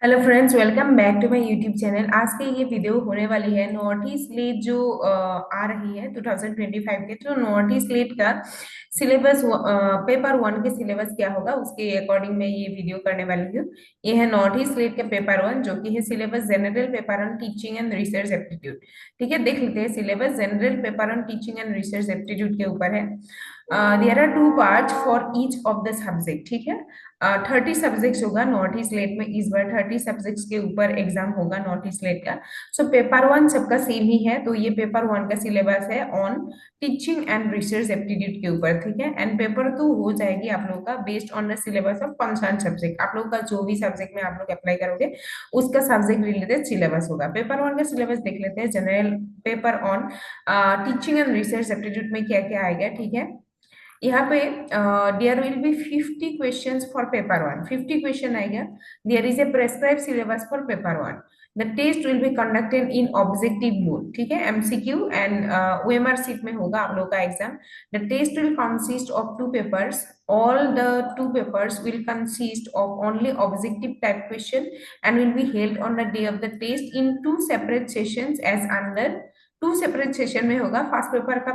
Hello friends, welcome back to my YouTube channel. आज की ये वीडियो होने वाली है नॉर्थ ईस्ट स्लेट जो आ रही है 2025 के। तो नॉर्थ ईस्ट स्लेट का सिलेबस, पेपर वन के सिलेबस क्या होगा उसके अकॉर्डिंग मैं ये वीडियो करने वाली हूँ। ये है नॉर्थ ईस्ट स्लेट का पेपर वन, जो कि है syllabus general paper on teaching and research aptitude. ठीक है, देख लेते हैं। Syllabus general paper on teaching and research aptitude के ऊपर है। There are two part for each of the subject. ठीक है, 30 सब्जेक्ट्स होगा नॉर्थ ईस्ट स्लेट में। इस बार 30 सब्जेक्ट्स के ऊपर एग्जाम होगा नॉर्थ ईस्ट स्लेट का। सो पेपर वन सबका सेम ही है। तो ये पेपर वन का सिलेबस है on teaching and research aptitude के ऊपर। ठीक है, एंड पेपर टू हो जाएगी आप लोगों का based on the syllabus of concern subject. आप लोगों का जो भी सब्जेक्ट में आप लोग अप्लाई करोगे उसका सब्जेक्ट रिलेटेड सिलेबस होगा। पेपर वन का सिलेबस देख लेते हैं। General paper on teaching and research aptitude में क्या क्या आएगा। ठीक है, यहाँ पे there will be 50 questions for paper one. 50 question आएगा। There is a prescribe syllabus for paper one. The test will be conducted in objective mode. ठीक है, एमसीक्यू एंड ओएमआर सीट में होगा आप लोग का exam. The test will consist of two papers. All the two papers will consist of only objective type question and will be held on the day of the test in two separate sessions as under। Two separate session में होगा। First paper का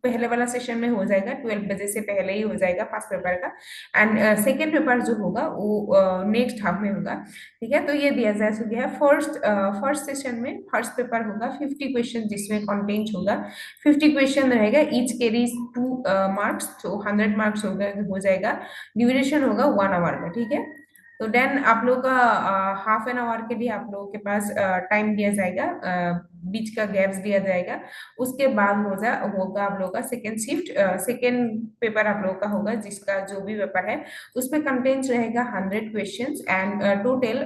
पहले वाला session में हो जाएगा, 12 बजे से पहले ही हो जाएगा फर्स्ट पेपर का। एंड सेकेंड पेपर जो होगा वो नेक्स्ट हाफ में होगा। ठीक है, तो ये दिया जा चुका है। फर्स्ट सेशन में फर्स्ट पेपर होगा 50 क्वेश्चन जिसमें कंटेंट होगा। 50 क्वेश्चन रहेगा, ईच कैरीज 2 मार्क्स, तो 100 मार्क्स होगा, हो जाएगा। ड्यूरेशन होगा 1 आवर का। ठीक है, तो देन आप लोग का हाफ एन आवर के लिए आप लोगों के पास टाइम दिया जाएगा, बीच का गैप्स दिया जाएगा। उसके बाद होगा आप लोगों का सेकेंड शिफ्ट। सेकेंड पेपर आप लोगों का होगा, जिसका जो भी पेपर है उसमें कंटेंट्स रहेगा 100 क्वेश्चंस एंड टोटल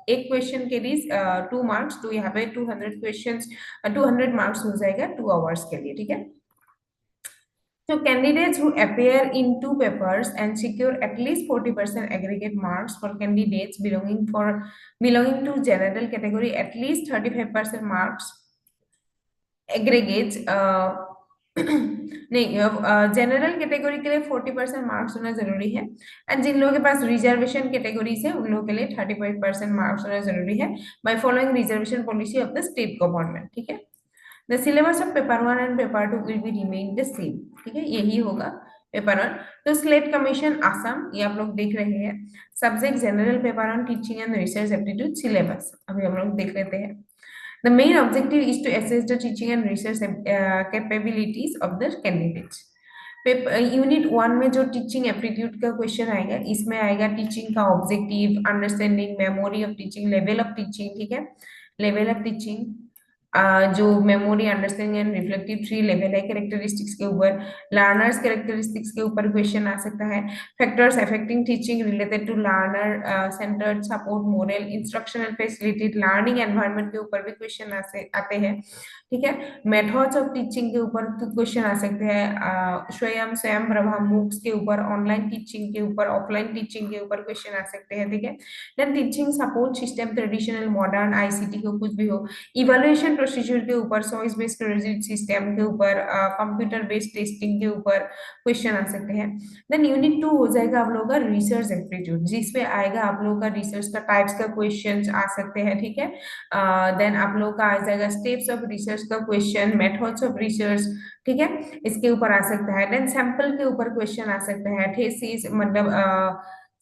एक क्वेश्चन के लिए 2 मार्क्स। तो यहाँ पे 200 क्वेश्चंस, 200 मार्क्स हो जाएगा 2 आवर्स के लिए। ठीक है, so candidates who appear in two papers and secure at least 40% aggregate marks for candidates belonging to general category, at least 35% marks aggregates नहीं, जनरल कैटेगरी के लिए 40% मार्क्स होना जरूरी है। एंड जिन लोगों के पास रिजर्वेशन कैटेगरीज है उन लोगों के लिए 35% मार्क्स होना जरूरी है by following reservation policy of the state government. ठीक है, the syllabus of paper one and paper two will be remain the same. ठीक है, यही होगा पेपर वन। तो स्लेट कमीशन आसाम, ये आप लोग देख रहे हैं। Subject general paper on teaching and research aptitude syllabus अभी हम लोग देख लेते हैं। The main objective is to assess the teaching and research capabilities of the candidates. Unit one में जो टीचिंग एप्टीट्यूड का क्वेश्चन आएगा, इसमें आएगा टीचिंग का objective, understanding, memory of teaching, level of teaching. ठीक है, लेवल ऑफ टीचिंग, जो memory, understanding and reflective 3 level है। कैरेक्टरिस्टिक्स के ऊपर, लर्नर्स कैरेक्टरिस्टिक्स के ऊपर क्वेश्चन आ सकता है। Factors affecting teaching related to learner centred support, model, instructional facility, learning environment के ऊपर भी क्वेश्चन आते हैं। ठीक है, मेथड्स ऑफ टीचिंग के ऊपर क्वेश्चन आ सकते हैं। स्वयं स्वयं प्रभा, मूक्स के ऊपर, ऑनलाइन टीचिंग के ऊपर, ऑफलाइन टीचिंग के ऊपर क्वेश्चन आ सकते हैं। ठीक है, then teaching support system, traditional, modern, ICT को कुछ भी हो। इवैल्यूएशन प्रोसीजर के ऊपर, चॉइस बेस्ड क्रेडिट सिस्टम के ऊपर, कंप्यूटर बेस्ड टेस्टिंग के ऊपर क्वेश्चन आ सकते हैं। देन यूनिट टू हो जाएगा आप लोगों का रिसर्च एप्टीट्यूड, जिसमें आएगा आप लोगों का रिसर्च का टाइप्स का क्वेश्चन आ सकते हैं। ठीक है, देन आप लोगों का आ जाएगा स्टेप्स ऑफ रिसर्च का क्वेश्चन, मेथड्स ऑफ रिसर्च। ठीक है, इसके ऊपर आ सकता है। देन सैंपल के ऊपर क्वेश्चन आ सकता है। थीसिस मतलब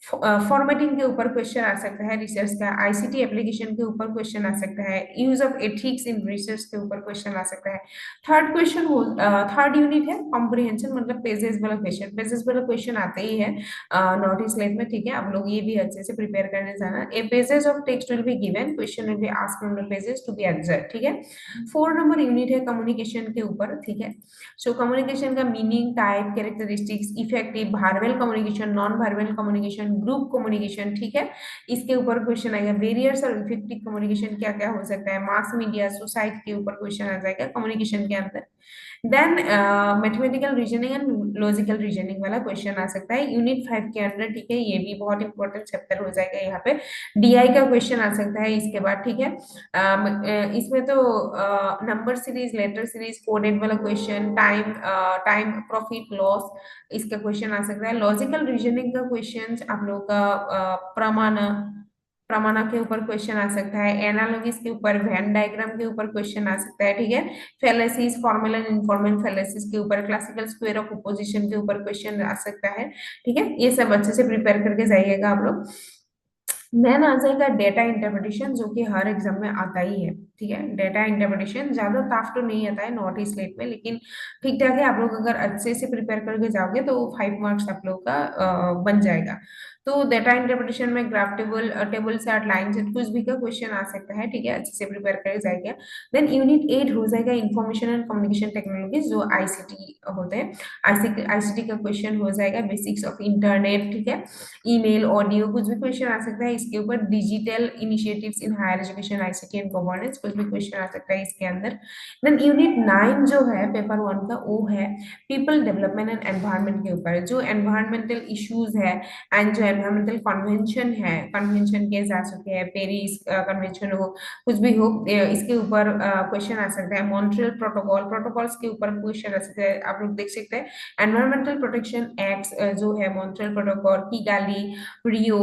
फॉर्मेटिंग के ऊपर क्वेश्चन आ सकता है रिसर्च का। आईसीटी एप्लीकेशन के ऊपर क्वेश्चन आ सकता है। Use of ethics in research के ऊपर क्वेश्चन आ सकता है। थर्ड यूनिट है कॉम्प्रिहेंशन, मतलब पेजेस वाला क्वेश्चन। पेजेस वाला क्वेश्चन आते ही है नोट इस लाइफ में। ठीक है, आप लोग ये भी अच्छे से प्रिपेयर करने जाना। A pages of text will be given, question will be asked from the pages to be answered. ठीक है, 4 नंबर यूनिट है कम्युनिकेशन के ऊपर। ठीक है, सो कम्युनिकेशन का meaning, type, characteristics, effective, verbal communication, non verbal communication, group communication. ठीक है, इसके ऊपर क्वेश्चन आएगा। बैरियर्स और इफेक्टिव कम्युनिकेशन क्या क्या हो सकता है। मास मीडिया, सोसाइटी के ऊपर क्वेश्चन आ जाएगा कम्युनिकेशन के अंदर। Then mathematical reasoning and logical reasoning वाला क्वेश्चन आ सकता है यूनिट 5 के अंदर। ठीक है, ये भी बहुत इंपॉर्टेंट चैप्टर हो जाएगा। यहाँ पे डीआई का क्वेश्चन आ सकता है इसके बाद। ठीक है, इसमें तो number series, letter series, coded वाला क्वेश्चन, टाइम प्रॉफिट लॉस, इसका क्वेश्चन आ सकता है। लॉजिकल रीजनिंग का क्वेश्चन आप लोग का प्रमाण, प्रमाणा के ऊपर क्वेश्चन आ सकता है, एनालॉगिस के ऊपर, वेन डायग्राम के ऊपर क्वेश्चन आ सकता है, ठीक है। फैलेसीज, फॉर्मल एंड इनफॉर्मल फैलेसीज के ऊपर, क्लासिकल स्क्वायर ऑफ अपोजिशन के ऊपर क्वेश्चन आ सकता है, ठीक है। ये सब अच्छे से प्रिपेयर करके जाइएगा आप लोग। देन आ जाएगा डेटा इंटरप्रिटेशन, जो कि हर एग्जाम में आता ही है, ठीक है। डेटा इंटरप्रिटेशन ज्यादा टफ तो नहीं आता है नॉर्थ ईस्ट स्लेट में, लेकिन ठीक ठाक है। आप लोग अगर अच्छे से प्रिपेयर करके जाओगे तो 5 मार्क्स आप लोग का बन जाएगा। तो डेटा इंटरप्रिटेशन में ग्राफ टेबल, टेबल से लाइन से कुछ भी का क्वेश्चन आ सकता है, ठीक है। अच्छे से प्रिपेयर करके जाएगा। देन यूनिट 8 हो जाएगा इंफॉर्मेशन एंड कम्युनिकेशन टेक्नोलॉजी, जो आईसीटी होते हैं। आईसीटी का क्वेश्चन हो जाएगा, बेसिक्स ऑफ इंटरनेट, ठीक है। ईमेल, ऑडियो, कुछ भी क्वेश्चन आ सकता है इसके ऊपर। Digital initiatives in higher education, ICT and governance, कुछ भी क्वेश्चन आ सकता है इसके अंदर। देन यूनिट 9 जो है पेपर 1 का, वो है पीपल डेवलपमेंट एंड एनवायरनमेंट के ऊपर। जो एनवायरमेंटल इश्यूज है एंड जो एनवायरमेंटल कन्वेंशन है, कन्वेंशन किए जा चुके हैं, पेरिस कन्वेंशन हो, कुछ भी हो, इसके ऊपर क्वेश्चन आ सकता है। मॉन्ट्रियल प्रोटोकॉल, प्रोटोकॉल्स के ऊपर क्वेश्चन आ सकता है, आप लोग देख सकते हैं। एनवायरमेंटल प्रोटेक्शन एक्ट जो है, मॉन्ट्रियल प्रोटोकॉल, किगाली, रियो,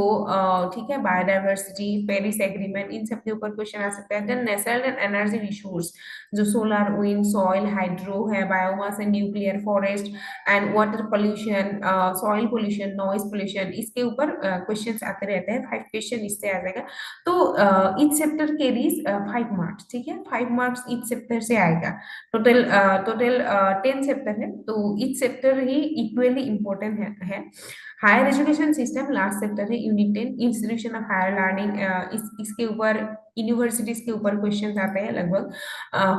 ठीक है, बायोडाइवर्सिटी, पेरिस एग्रीमेंट, इन सब के ऊपर क्वेश्चन आ सकता है। Then natural and energy resource, जो सोलर, विंड, सॉइल, हाइड्रो है, biomass and nuclear, forest and water pollution, soil pollution, noise pollution, इसके ऊपर क्वेश्चंस आते रहते हैं। 5 क्वेश्चन इससे आ जाएगा। तो ईच चैप्टर कैरीज 5 मार्क्स, ठीक है। 5 मार्क्स ईच चैप्टर से आएगा। टोटल 10 चैप्टर है, तो ईच चैप्टर ही इक्वली इंपॉर्टेंट है। Higher education system last chapter है, unit 10 institution of higher learning. इसके ऊपर यूनिवर्सिटीज के ऊपर क्वेश्चन आते हैं लगभग।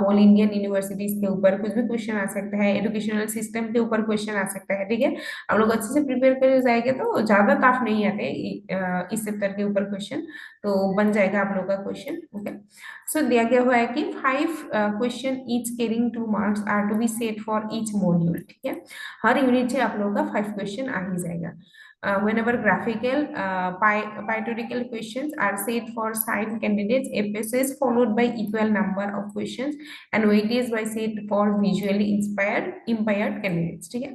होल इंडियन यूनिवर्सिटीज के ऊपर कुछ भी क्वेश्चन आ सकता है। एजुकेशनल सिस्टम के ऊपर क्वेश्चन आ सकता है, ठीक है। आप लोग अच्छे से प्रिपेयर कर जाएंगे तो ज्यादा टफ नहीं आते इस चैप्टर के ऊपर क्वेश्चन, तो बन जाएगा आप लोग का क्वेश्चन, ओके। सो दिया गया हुआ है कि 5 question each carrying 2 marks are to be set for each module, ठीक है। हर यूनिट से आप लोगों का 5 क्वेश्चन आ ही जाएगा। Whenever graphical, pictorial questions are set for signed candidates, emphasis followed by equal number of questions and weightage by set for visually inspired impaired candidates, ठीक है।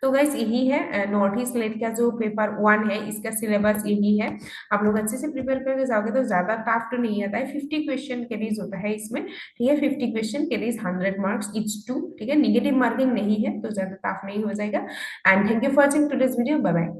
तो गाइस यही है नॉर्थ ईस्ट स्लेट का जो पेपर 1 है, इसका सिलेबस यही है। आप लोग अच्छे से प्रिपेयर करके जाओगे तो ज्यादा टफ तो नहीं आता है। 50 क्वेश्चन कैरीज होता है इसमें, ठीक है। 50 question carries 100 marks each two, ठीक है। निगेटिव मार्किंग नहीं है तो ज्यादा टफ नहीं हो जाएगा। And thank you for watching today's video, bye bye.